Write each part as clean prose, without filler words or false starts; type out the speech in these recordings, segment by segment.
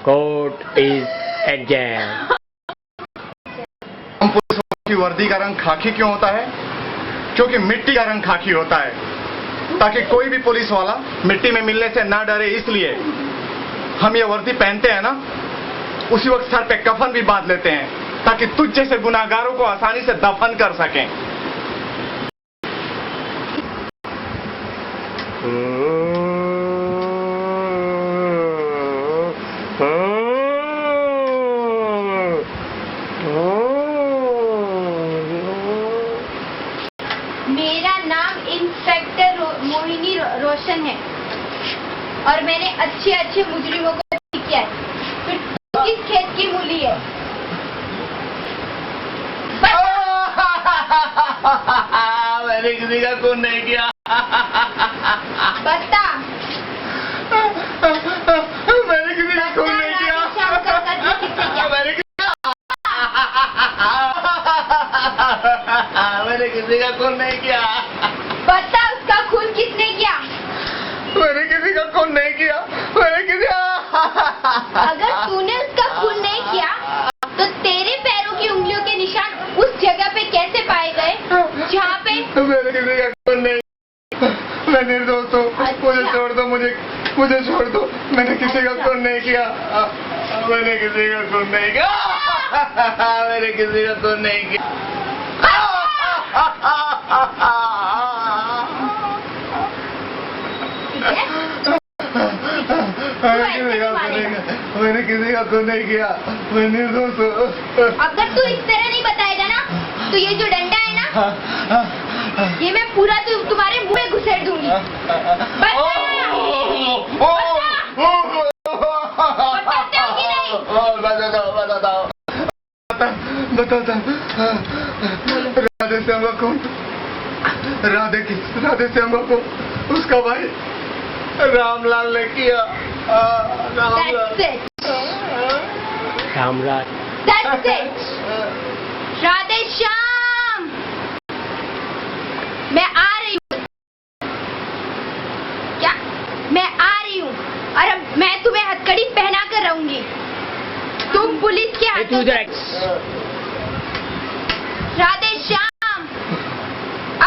Court is adjourn. हम police की वर्दी का रंग खाकी क्यों होता है? क्योंकि मिट्टी का रंग खाकी होता है, ताकि कोई भी पुलिस वाला मिट्टी में मिलने से ना डरे। इसलिए हम ये वर्दी पहनते हैं ना, उसी वक्त सर पे कफन भी बांध लेते हैं, ताकि तुझ जैसे गुनाहगारों को आसानी से दफन कर सकें। मेरा नाम इंस्पेक्टर मोहिनी रोशन है और मैंने अच्छे मुजरिमों को ठीक किया है। फिर किस खेत की मूली है? मैंने किसी का खून नहीं किया। बता। मैंने किसी का खून नहीं किया। मैंने किसी का खून नहीं किया। बता, उसका खून किसने किया? मैंने किसी का खून नहीं किया। मैंने किसी अगर तूने उसका खून नहीं किया तो तेरे पैरों की उंगलियों के निशान उस जगह पे कैसे पाए गए जहाँ पे? मैंने किसी का खून नहीं। मैं निर्दोष हूँ। मुझे छोड़ दो, मुझे छोड़ दो। मैंने किसी का खून नहीं किया। मैंने किसी का खून नहीं किया। मैंने किसी का खून नहीं किया। मैंने किसी का खून नहीं किया। मैं निर्दोष हूँ। अगर तू इस तरह नहीं बताएगा ना, तो ये जो डंडा है ना, ये मैं पूरा तुम्हारे मुंह में घुसेड़ दूंगी। राधे श्याम को, राधे श्याम को उसका भाई रामलाल ने किया। रामलाल। That's it. राधे श्याम, मैं आ रही हूँ। क्या? मैं आ रही हूँ और अब मैं तुम्हें हथकड़ी पहना कर रहूंगी। तुम पुलिस के हाथों से... राधे श्याम,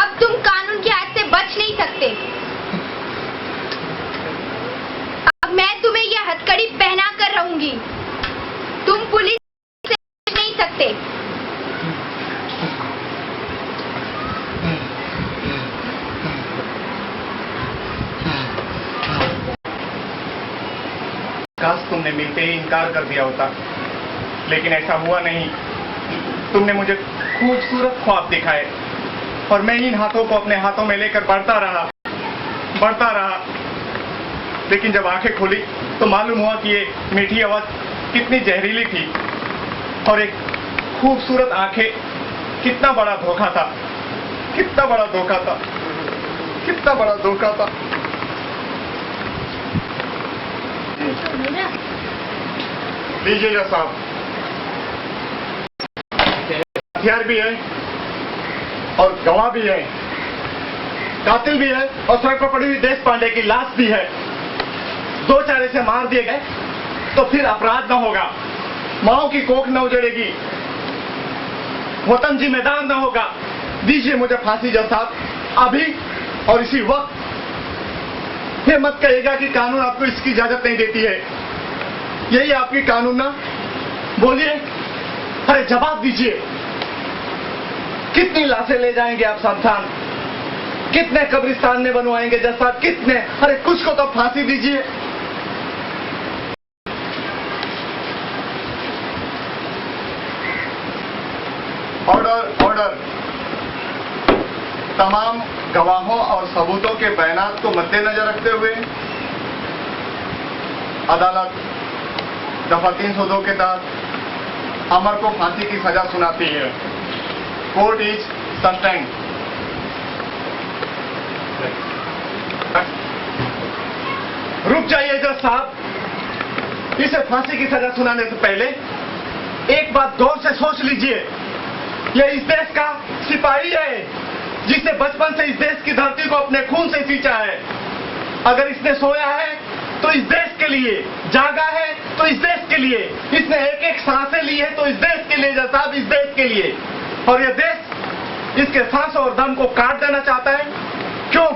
अब तुम कानून के हाथ से बच नहीं सकते। अब मैं तुम्हें यह हथकड़ी पहना कर रहूंगी। तुम पुलिस से बच नहीं सकते। काश तुमने मिलते ही इनकार कर दिया होता, लेकिन ऐसा हुआ नहीं। तुमने मुझे खूबसूरत ख्वाब दिखाए और मैं इन हाथों को अपने हाथों में लेकर बढ़ता रहा। लेकिन जब आंखें खोली तो मालूम हुआ कि ये मीठी आवाज कितनी जहरीली थी और एक खूबसूरत आंखें कितना बड़ा धोखा था। लीजिएगा साहब, हथियार भी है और गवाह भी है, कातिल भी है और सड़क पर पड़ी हुई देश पांडे की लाश भी है। दो चारे से मार दिए गए तो फिर अपराध न होगा, माओ की कोख न उजड़ेगी, वतन जिम्मेदार न होगा। दीजिए मुझे फांसी जज साहब, अभी और इसी वक्त। ये मत कहिएगा कि कानून आपको इसकी इजाजत नहीं देती है। यही आपकी कानून ना? बोलिए, अरे जवाब दीजिए। कितनी लाशें ले जाएंगे आप शमशान? कितने कब्रिस्तान में बनवाएंगे जज साहब? कितने? अरे कुछ को तो फांसी दीजिए। ऑर्डर। तमाम गवाहों और सबूतों के बयानात को मद्देनजर रखते हुए अदालत दफा 302 के तहत अमर को फांसी की सजा सुनाती है। Court is sustained. रुक जाइए जज साहब, इसे फांसी की सजा सुनाने से पहले एक बात गौर से सोच लीजिए। यह इस देश का सिपाही है जिसने बचपन से इस देश की धरती को अपने खून से सींचा है। अगर इसने सोया है तो इस देश के लिए, जागा है तो इस देश के लिए। इसने एक एक सांसें ली है तो इस देश के लिए साहब, इस देश के लिए। और ये देश इसके सांसों और दम को काट देना चाहता है। क्यों?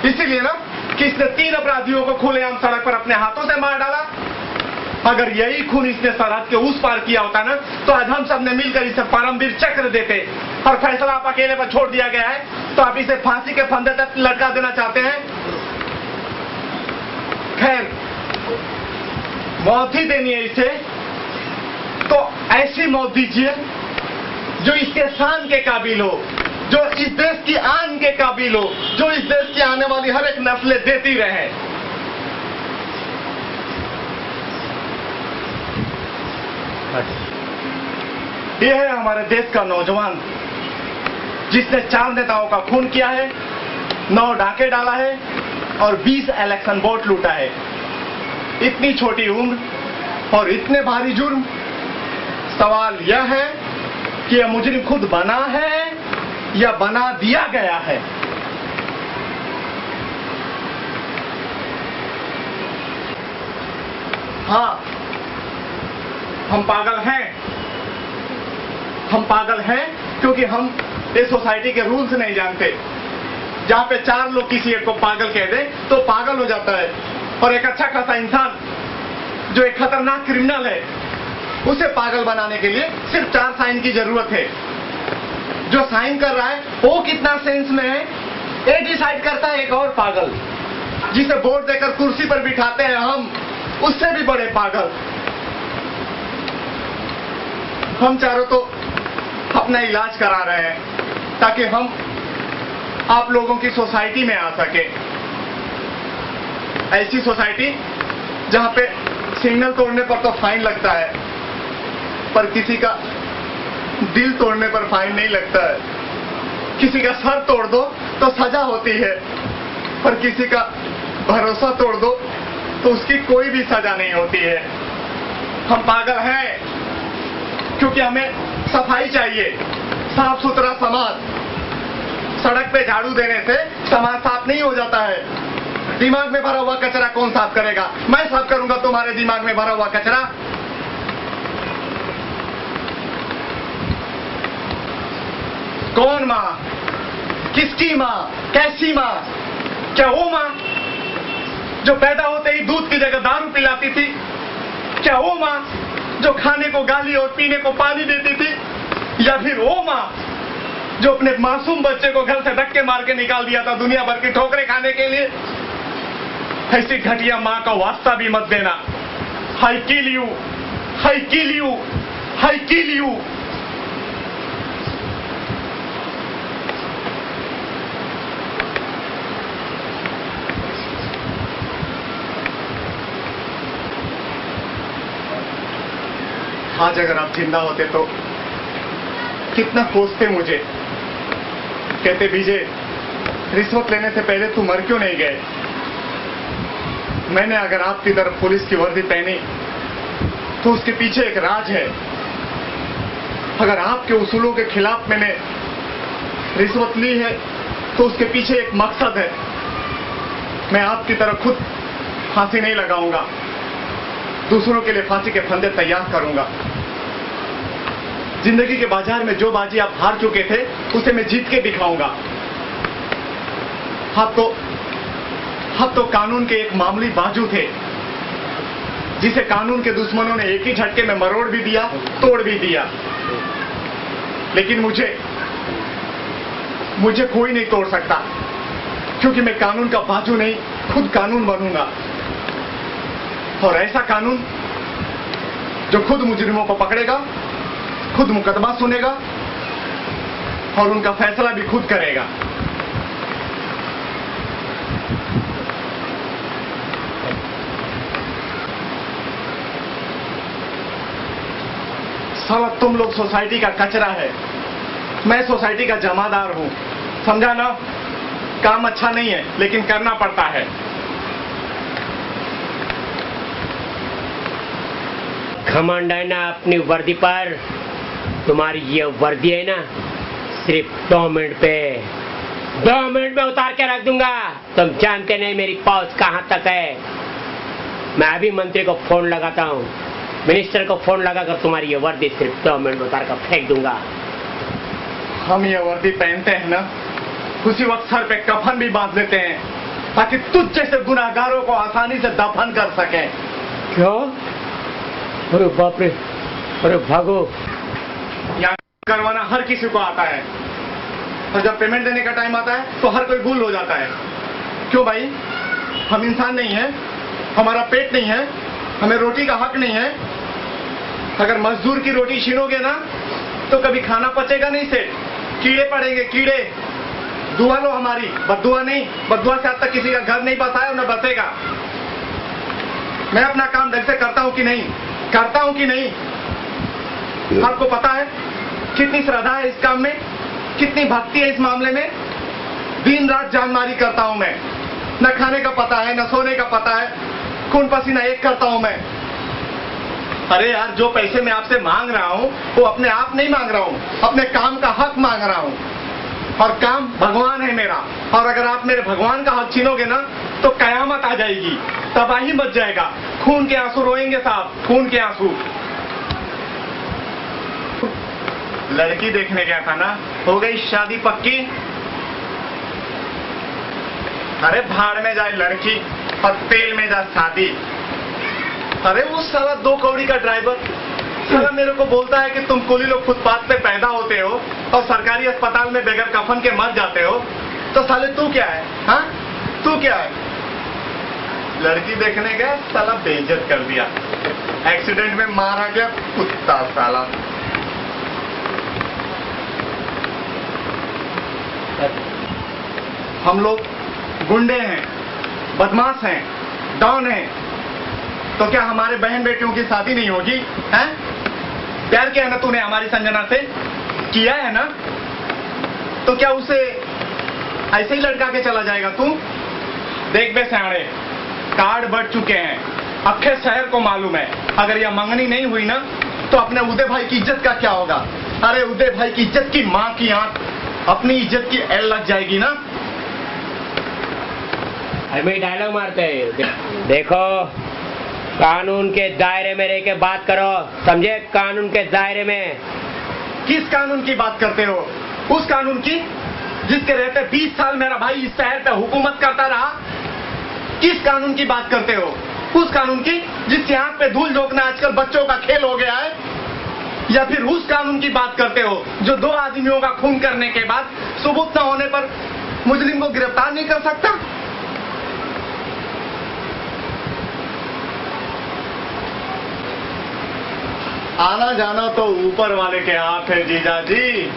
इसीलिए ना कि इसने 3 अपराधियों को खुलेआम सड़क पर अपने हाथों से मार डाला। अगर यही खून इसने सरहद के उस पार किया होता ना, तो आज हम सब ने मिलकर इसे परमवीर चक्र देते। और फैसला आप अकेले पर छोड़ दिया गया है, तो आप इसे फांसी के फंदे तक लटका देना चाहते हैं। खैर, मौत ही देनी है इसे, तो ऐसी मौत दीजिए जो इसके शान के काबिल हो, जो इस देश की आन के काबिल हो, जो इस देश की आने वाली हर एक नस्लें देती रहे। यह है हमारे देश का नौजवान जिसने 4 नेताओं का खून किया है, 9 डाके डाला है और 20 इलेक्शन वोट लूटा है। इतनी छोटी उम्र और इतने भारी जुर्म। सवाल यह है कि यह मुजरिम खुद बना है या बना दिया गया है। हाँ, हम पागल हैं। हम पागल हैं क्योंकि हम इस सोसाइटी के रूल्स नहीं जानते। जहां पे 4 लोग किसी एक को पागल कह दें तो पागल हो जाता है। और एक अच्छा खासा इंसान जो एक खतरनाक क्रिमिनल है, उसे पागल बनाने के लिए सिर्फ 4 साइन की जरूरत है। जो साइन कर रहा है वो कितना सेंस में है, ये डिसाइड करता है एक और पागल जिसे वोट देकर कुर्सी पर बिठाते हैं हम, उससे भी बड़े पागल। हम चारों तो अपना इलाज करा रहे हैं ताकि हम आप लोगों की सोसाइटी में आ सके। ऐसी सोसाइटी जहां पे सिग्नल तोड़ने पर तो फाइन लगता है, पर किसी का दिल तोड़ने पर फाइन नहीं लगता है। किसी का सर तोड़ दो तो सजा होती है, पर किसी का भरोसा तोड़ दो तो उसकी कोई भी सजा नहीं होती है। हम पागल हैं क्योंकि हमें सफाई चाहिए, साफ सुथरा समाज। सड़क पे झाड़ू देने से समाज साफ नहीं हो जाता है। दिमाग में भरा हुआ कचरा कौन साफ करेगा? मैं साफ करूंगा तुम्हारे दिमाग में भरा हुआ कचरा। कौन माँ? किसकी माँ? कैसी माँ? क्या वो माँ जो पैदा होते ही दूध की जगह दारू पिलाती थी? क्या वो माँ जो खाने को गाली और पीने को पानी देती थी? या फिर वो माँ जो अपने मासूम बच्चे को घर से धक्के मार के निकाल दिया था दुनिया भर की ठोकरें खाने के लिए? ऐसी घटिया माँ का वास्ता भी मत देना। I kill you, I kill you, I kill you। आज अगर आप जिंदा होते तो कितना कोसते मुझे। कहते विजय, रिश्वत लेने से पहले तू मर क्यों नहीं गए? मैंने अगर आपकी तरफ पुलिस की वर्दी पहनी तो उसके पीछे एक राज है। अगर आपके उसूलों के खिलाफ मैंने रिश्वत ली है तो उसके पीछे एक मकसद है। मैं आपकी तरह खुद फांसी नहीं लगाऊंगा, दूसरों के लिए फांसी के फंदे तैयार करूंगा। जिंदगी के बाजार में जो बाजी आप हार चुके थे उसे मैं जीत के दिखाऊंगा। आप तो कानून के एक मामूली बाजू थे जिसे कानून के दुश्मनों ने एक ही झटके में मरोड़ भी दिया, तोड़ भी दिया। लेकिन मुझे कोई नहीं तोड़ सकता क्योंकि मैं कानून का बाजू नहीं, खुद कानून बनूंगा। और ऐसा कानून जो खुद मुजरिमों को पकड़ेगा, खुद मुकदमा सुनेगा और उनका फैसला भी खुद करेगा। साला तुम लोग सोसाइटी का कचरा है, मैं सोसाइटी का जमादार हूं। समझा ना? काम अच्छा नहीं है लेकिन करना पड़ता है। घमंड है ना अपनी वर्दी पर। तुम्हारी ये वर्दी है ना, सिर्फ 2 मिनट पे 2 मिनट में उतार के रख दूंगा। तुम जानते नहीं मेरी पहुंच कहां तक है। मैं अभी मंत्री को फोन लगाता हूँ, मिनिस्टर को फोन लगाकर तुम्हारी ये वर्दी सिर्फ 2 मिनट में उतार कर फेंक दूंगा। हम ये वर्दी पहनते हैं ना, उसी वक्त सर पे कफन भी बांध लेते हैं ताकि तुझ जैसे गुनाहगारों को आसानी से दफन कर सके। क्या? अरे बाप रे, अरे भागो। यहाँ करवाना हर किसी को आता है, और जब पेमेंट देने का टाइम आता है तो हर कोई भूल हो जाता है। क्यों भाई, हम इंसान नहीं है? हमारा पेट नहीं है? हमें रोटी का हक नहीं है? अगर मजदूर की रोटी छीनोगे ना तो कभी खाना पचेगा नहीं सेठ, कीड़े पड़ेंगे, कीड़े। दुआ लो हमारी, बद्दुआ नहीं। बद्दुआ से आज तक किसी का घर नहीं बसा है और न बसेगा। मैं अपना काम ढंग से करता हूं कि नहीं, करता हूं कि नहीं? आपको पता है कितनी श्रद्धा है इस काम में, कितनी भक्ति है इस मामले में। दिन रात जानमारी करता हूं मैं, न खाने का पता है, न सोने का पता है, खून पसीना एक करता हूं मैं। अरे यार, जो पैसे मैं आपसे मांग रहा हूं वो अपने आप नहीं मांग रहा हूं, अपने काम का हक मांग रहा हूं। और काम भगवान है मेरा, और अगर आप मेरे भगवान का हक छीनोगे ना तो कयामत आ जाएगी, तबाही मच जाएगा। खून के आंसू रोएंगे साहब, खून के आंसू। लड़की देखने गया था ना, हो गई शादी पक्की? अरे भाड़ में जाए लड़की और तेल में जाए शादी। अरे वो साला 2 कौड़ी का ड्राइवर साला मेरे को बोलता है कि तुम कुली लोग फुटपाथ पे पैदा होते हो और सरकारी अस्पताल में बगैर कफन के मर जाते हो, तो साले तू क्या है? हाँ, तू क्या है? लड़की देखने गया, साला बेइज्जत कर दिया, एक्सीडेंट में मारा गया, कुत्ता साला। हम लोग गुंडे हैं, बदमाश हैं, डॉन हैं, तो क्या हमारे बहन बेटियों की शादी नहीं होगी? हैं? प्यार किया है ना तूने हमारी संजना से, किया है ना, तो क्या उसे ऐसे ही लड़का के चला जाएगा तू? देख बे सयाणे, कार्ड बढ़ चुके हैं, अक्खे शहर को मालूम है। अगर यह मंगनी नहीं हुई ना तो अपने उदय भाई की इज्जत का क्या होगा? अरे उदय भाई की इज्जत की माँ की आंख, अपनी इज्जत की एल लग जाएगी ना। अभी डायलॉग मारते हैं। देखो, कानून के दायरे में रह के बात करो, समझे? कानून के दायरे में। किस कानून की बात करते हो? उस कानून की जिसके रहते 20 साल मेरा भाई इस शहर पे हुकूमत करता रहा। किस कानून की बात करते हो? उस कानून की जिसकी आंख पे धूल झोंकना आजकल बच्चों का खेल हो गया है? या फिर उस कानून की बात करते हो जो 2 आदमियों का खून करने के बाद सबूत न होने पर मुजरिम को गिरफ्तार नहीं कर सकता? आना जाना तो ऊपर वाले के हाथ है जीजा जी।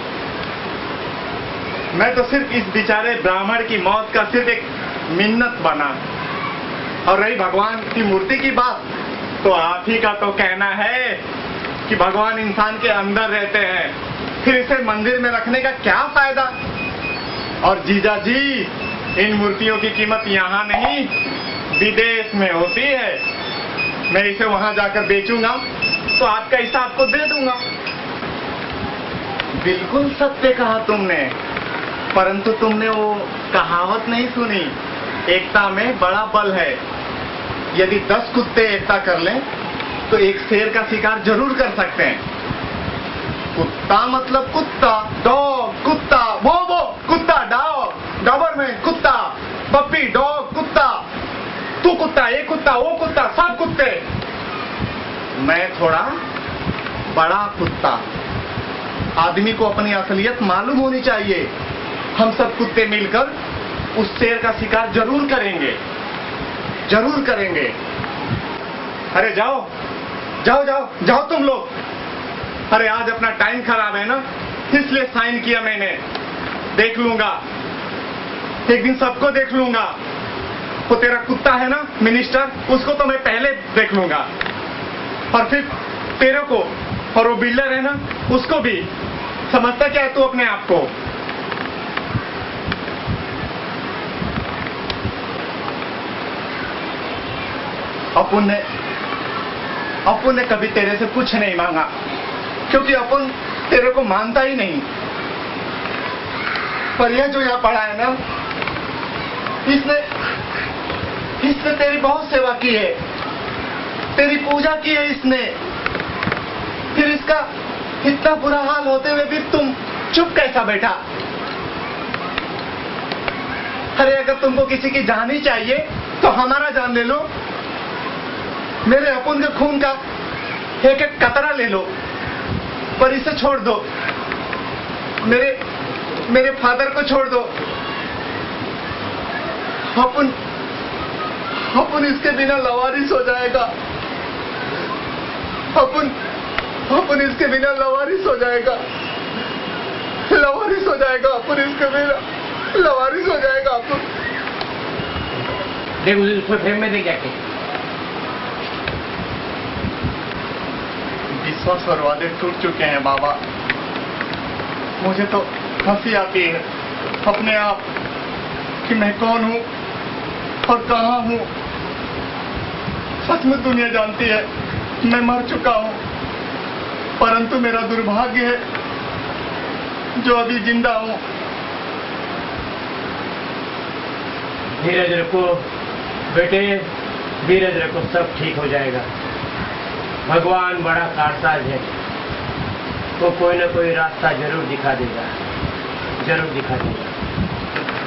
मैं तो सिर्फ इस बेचारे ब्राह्मण की मौत का सिर्फ एक मिन्नत बना। और रही भगवान की मूर्ति की बात, तो आप ही का तो कहना है कि भगवान इंसान के अंदर रहते हैं, फिर इसे मंदिर में रखने का क्या फायदा? और जीजा जी, इन मूर्तियों की कीमत यहाँ नहीं विदेश में होती है। मैं इसे वहां जाकर बेचूंगा तो आपका हिस्सा आपको दे दूंगा। बिल्कुल सत्य कहा तुमने, परंतु तुमने वो कहावत नहीं सुनी, एकता में बड़ा बल है। यदि 10 कुत्ते एकता कर लें तो एक शेर का शिकार जरूर कर सकते हैं। कुत्ता मतलब कुत्ता, डॉग कुत्ता, वो कुत्ता, डॉग, डॉबरमैन कुत्ता, पप्पी डॉग कुत्ता, तू कुत्ता, ये कुत्ता, वो कुत्ता, सब कुत्ते। मैं थोड़ा बड़ा कुत्ता। आदमी को अपनी असलियत मालूम होनी चाहिए। हम सब कुत्ते मिलकर उस शेर का शिकार जरूर करेंगे, जरूर करेंगे। अरे जाओ जाओ जाओ जाओ तुम लोग। अरे आज अपना टाइम खराब है ना, इसलिए साइन किया मैंने। देख लूंगा, एक दिन सबको देख लूंगा। वो तेरा कुत्ता है ना मिनिस्टर, उसको तो मैं पहले देख लूंगा, और फिर तेरे को, और वो बिल्डर है ना उसको भी। समझता क्या है तू अपने आप को? अपुन ने कभी तेरे से कुछ नहीं मांगा, क्योंकि अपुन तेरे को मानता ही नहीं। पर यह जो यहाँ पड़ा है ना, इसने तेरी बहुत सेवा की है। तेरी पूजा की है इसने, फिर इसका इतना बुरा हाल होते हुए भी तुम चुप कैसा बैठा? अरे अगर तुमको किसी की जान ही चाहिए तो हमारा जान ले लो, मेरे अपुन के खून का एक एक कतरा ले लो, पर इसे छोड़ दो। मेरे फादर को छोड़ दो। अपुन इसके बिना लवारिस हो जाएगा। अपुन इसके बिना लवारिस हो जाएगा। लवारिस हो जाएगा अपुन इसके बिना, लवारिस हो जाएगा अपुन। देख उसको फ्रेम में देख जाके। विश्वास और वादे टूट चुके हैं बाबा। मुझे तो हंसी आती है अपने आप कि मैं कौन हूँ और कहाँ हूँ। सच में दुनिया जानती है मैं मर चुका हूँ, परंतु मेरा दुर्भाग्य है जो अभी जिंदा हूँ। धीरज रखो बेटे, धीरज रखो, सब ठीक हो जाएगा। भगवान बड़ा कारसाज है, तो कोई ना कोई रास्ता जरूर दिखा देगा, जरूर दिखा देगा,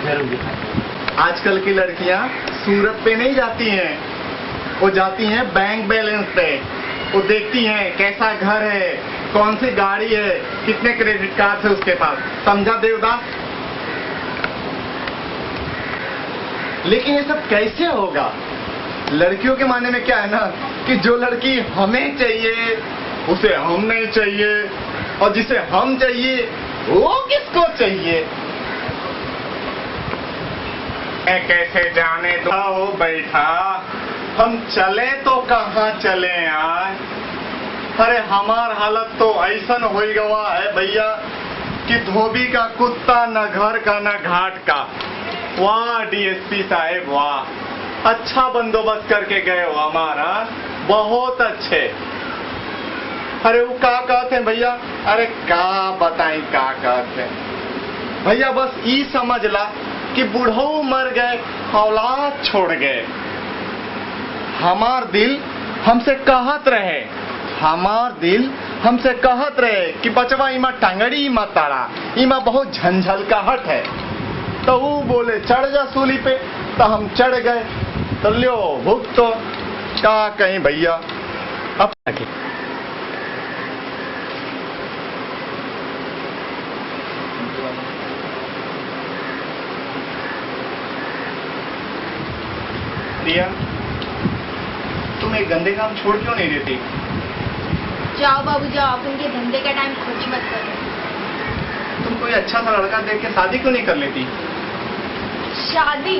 जरूर दिखा देगा। आजकल की लड़कियां सूरत पे नहीं जाती हैं, वो जाती हैं बैंक बैलेंस पे। वो देखती हैं कैसा घर है, कौन सी गाड़ी है, कितने क्रेडिट कार्ड है उसके पास। समझा देवदास? लेकिन ये सब कैसे होगा? लड़कियों के मानने में क्या है ना कि जो लड़की हमें चाहिए उसे हम नहीं चाहिए, और जिसे हम चाहिए वो किसको चाहिए? कैसे जाने दो हो बैठा, हम चले तो कहाँ चले यार। अरे हमार हालत तो ऐसा हो गवा है भैया कि धोबी का कुत्ता, न घर का न घाट का। वाह डीएसपी साहेब वाह, अच्छा बंदोबस्त करके गए हो हमारा, बहुत अच्छे। अरे वो का कहते हैं भैया? अरे का बताएं का कहते हैं भैया? बस ये समझ ला कि बूढ़ो मर गए, औलाद छोड़ गए। हमार दिल हमसे कहत रहे, हमार दिल हमसे कहत रहे कि बचवा इमा टंगड़ी मत ताड़ा, इमा बहुत झंझलकाहट है। तो वो बोले चढ़ जा सूली पे, तो हम चढ़ गए। तो लो भूख तो का कहीं भैया। अब प्रिया, तुम एक गंदे काम छोड़ क्यों नहीं देती? जाओ बाबू जाओ, आप उनके धंधे का टाइम खोटी मत करो। तुम कोई अच्छा सा लड़का देख के शादी क्यों नहीं कर लेती? शादी?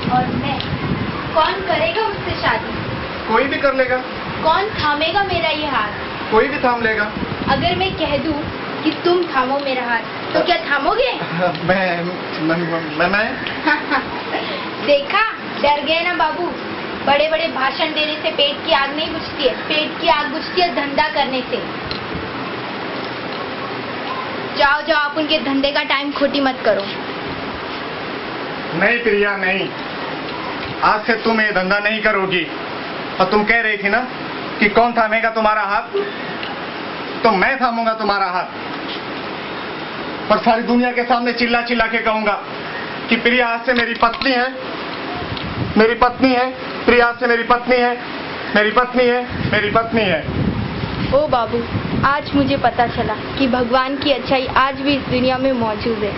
और मैं? कौन करेगा मुझसे शादी? कोई भी कर लेगा। कौन थामेगा मेरा ये हाथ? कोई भी थाम लेगा। अगर मैं कह दूं कि तुम थामो मेरा हाथ, तो क्या थामोगे? मैं देखा, डर गए ना बाबू। बड़े बड़े भाषण देने से पेट की आग नहीं बुझती है, पेट की आग बुझती है धंधा करने से। जाओ जाओ, आप उनके धंधे का टाइम खोटी मत करो। नहीं प्रिया नहीं, आज से तुम ये धंधा नहीं करोगी। और तुम कह रही थी ना कि कौन थामेगा तुम्हारा हाथ, तो मैं थामूंगा तुम्हारा हाथ। पर सारी दुनिया के सामने चिल्ला चिल्ला के कहूंगा कि प्रिया आज से मेरी पत्नी है, मेरी पत्नी है, प्रिया आज से मेरी पत्नी है, मेरी पत्नी है, मेरी पत्नी है। ओ बाबू, आज मुझे पता चला कि भगवान की अच्छाई आज भी इस दुनिया में मौजूद है।